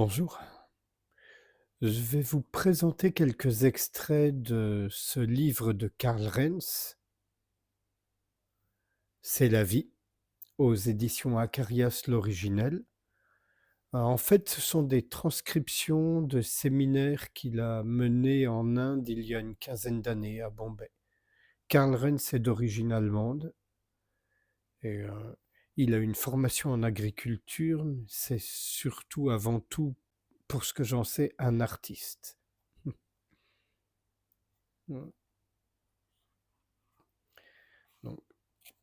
Bonjour, je vais vous présenter quelques extraits de ce livre de Karl Renz, C'est la vie, aux éditions Acarias l'originel. En fait, ce sont des transcriptions de séminaires qu'il a menés en Inde il y a une quinzaine d'années à Bombay. Karl Renz est d'origine allemande et il a une formation en agriculture, mais c'est surtout, avant tout, pour ce que j'en sais, un artiste. Donc,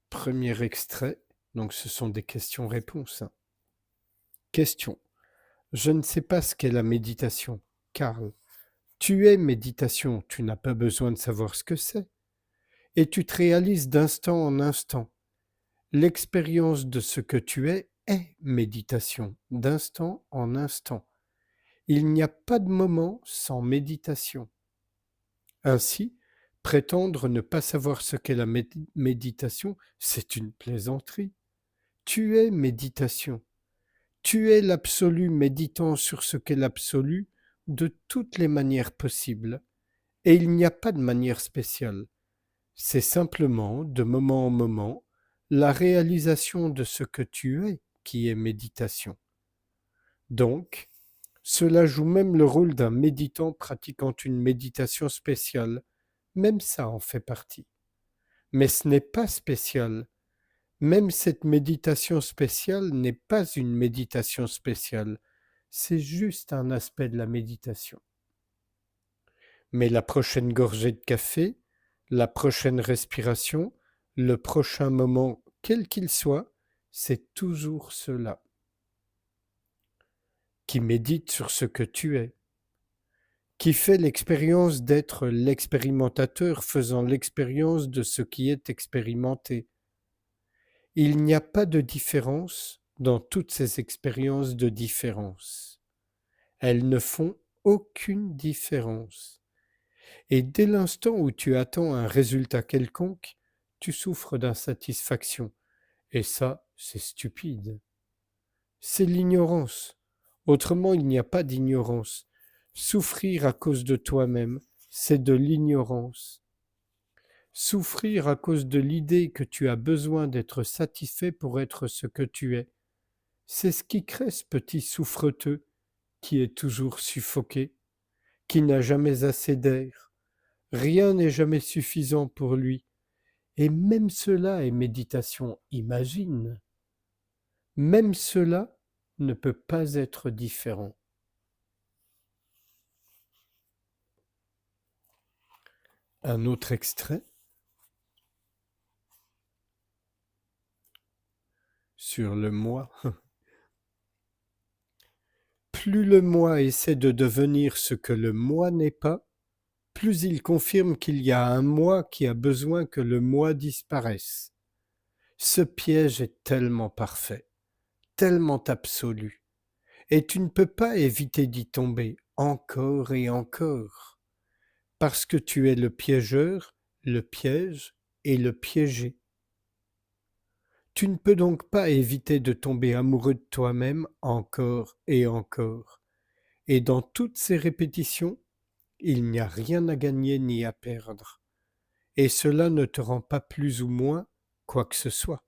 premier extrait, donc ce sont des questions-réponses, hein. Question. Je ne sais pas ce qu'est la méditation. Karl. Tu es méditation, tu n'as pas besoin de savoir ce que c'est. Et tu te réalises d'instant en instant. L'expérience de ce que tu est méditation, d'instant en instant. Il n'y a pas de moment sans méditation. Ainsi, prétendre ne pas savoir ce qu'est la méditation, c'est une plaisanterie. Tu es méditation. Tu es l'absolu méditant sur ce qu'est l'absolu de toutes les manières possibles. Et il n'y a pas de manière spéciale. C'est simplement, de moment en moment, la réalisation de ce que tu es qui est méditation. Donc, cela joue même le rôle d'un méditant pratiquant une méditation spéciale. Même ça en fait partie. Mais ce n'est pas spécial. Même cette méditation spéciale n'est pas une méditation spéciale, c'est juste un aspect de la méditation. Mais la prochaine gorgée de café, la prochaine respiration, le prochain moment, quel qu'il soit, c'est toujours cela qui médite sur ce que tu es, qui fait l'expérience d'être l'expérimentateur faisant l'expérience de ce qui est expérimenté. Il n'y a pas de différence dans toutes ces expériences de différence. Elles ne font aucune différence. Et dès l'instant où tu attends un résultat quelconque, tu souffres d'insatisfaction. Et ça, c'est stupide. C'est l'ignorance. Autrement, il n'y a pas d'ignorance. Souffrir à cause de toi-même, c'est de l'ignorance. Souffrir à cause de l'idée que tu as besoin d'être satisfait pour être ce que tu es, c'est ce qui crée ce petit souffreteux qui est toujours suffoqué, qui n'a jamais assez d'air. Rien n'est jamais suffisant pour lui. Et même cela est méditation, imagine. Même cela ne peut pas être différent. Un autre extrait sur le moi. Plus le moi essaie de devenir ce que le moi n'est pas, plus il confirme qu'il y a un moi qui a besoin que le moi disparaisse. Ce piège est tellement parfait, tellement absolu, et tu ne peux pas éviter d'y tomber encore et encore, parce que tu es le piégeur, le piège et le piégé. Tu ne peux donc pas éviter de tomber amoureux de toi-même encore et encore, et dans toutes ces répétitions, il n'y a rien à gagner ni à perdre, et cela ne te rend pas plus ou moins quoi que ce soit.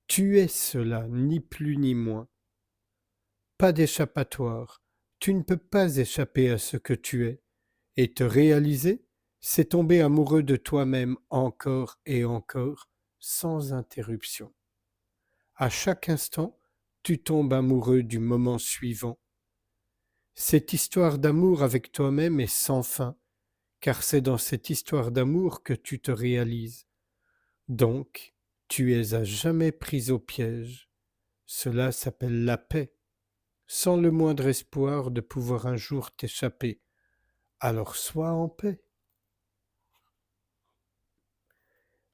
Tu es cela, ni plus ni moins. Pas d'échappatoire. Tu ne peux pas échapper à ce que tu es. Et te réaliser, c'est tomber amoureux de toi-même encore et encore, sans interruption. À chaque instant, tu tombes amoureux du moment suivant. Cette histoire d'amour avec toi-même est sans fin, car c'est dans cette histoire d'amour que tu te réalises. Donc, tu es à jamais pris au piège. Cela s'appelle la paix, sans le moindre espoir de pouvoir un jour t'échapper. Alors sois en paix.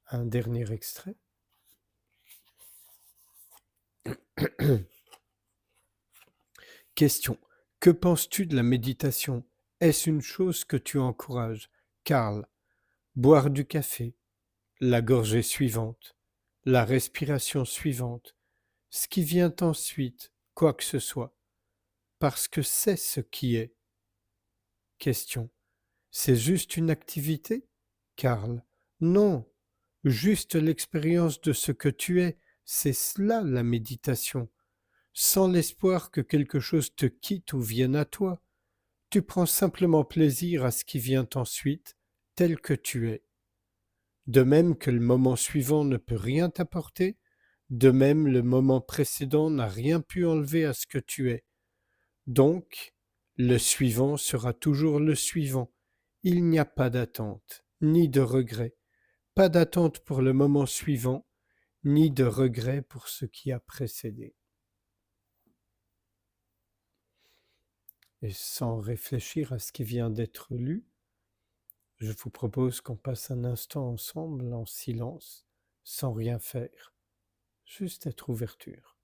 Un dernier extrait. Question. Que penses-tu de la méditation? Est-ce une chose que tu encourages? Karl. Boire du café, la gorgée suivante, la respiration suivante, ce qui vient ensuite, quoi que ce soit. parce que c'est ce qui est. Question. C'est juste une activité? Karl. Non, juste l'expérience de ce que tu es, c'est cela la méditation. Sans l'espoir que quelque chose te quitte ou vienne à toi. Tu prends simplement plaisir à ce qui vient ensuite, tel que tu es. De même que le moment suivant ne peut rien t'apporter, de même le moment précédent n'a rien pu enlever à ce que tu es. Donc, le suivant sera toujours le suivant. Il n'y a pas d'attente, ni de regret, pas d'attente pour le moment suivant, ni de regret pour ce qui a précédé. Et sans réfléchir à ce qui vient d'être lu, je vous propose qu'on passe un instant ensemble en silence, sans rien faire, juste être ouverture.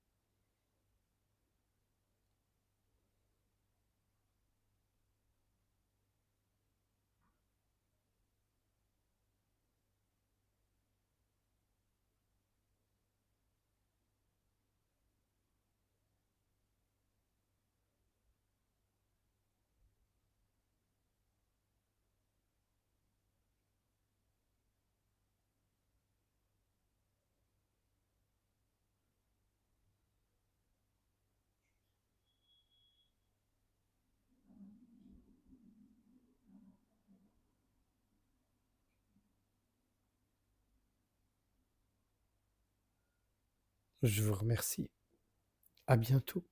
Je vous remercie. À bientôt.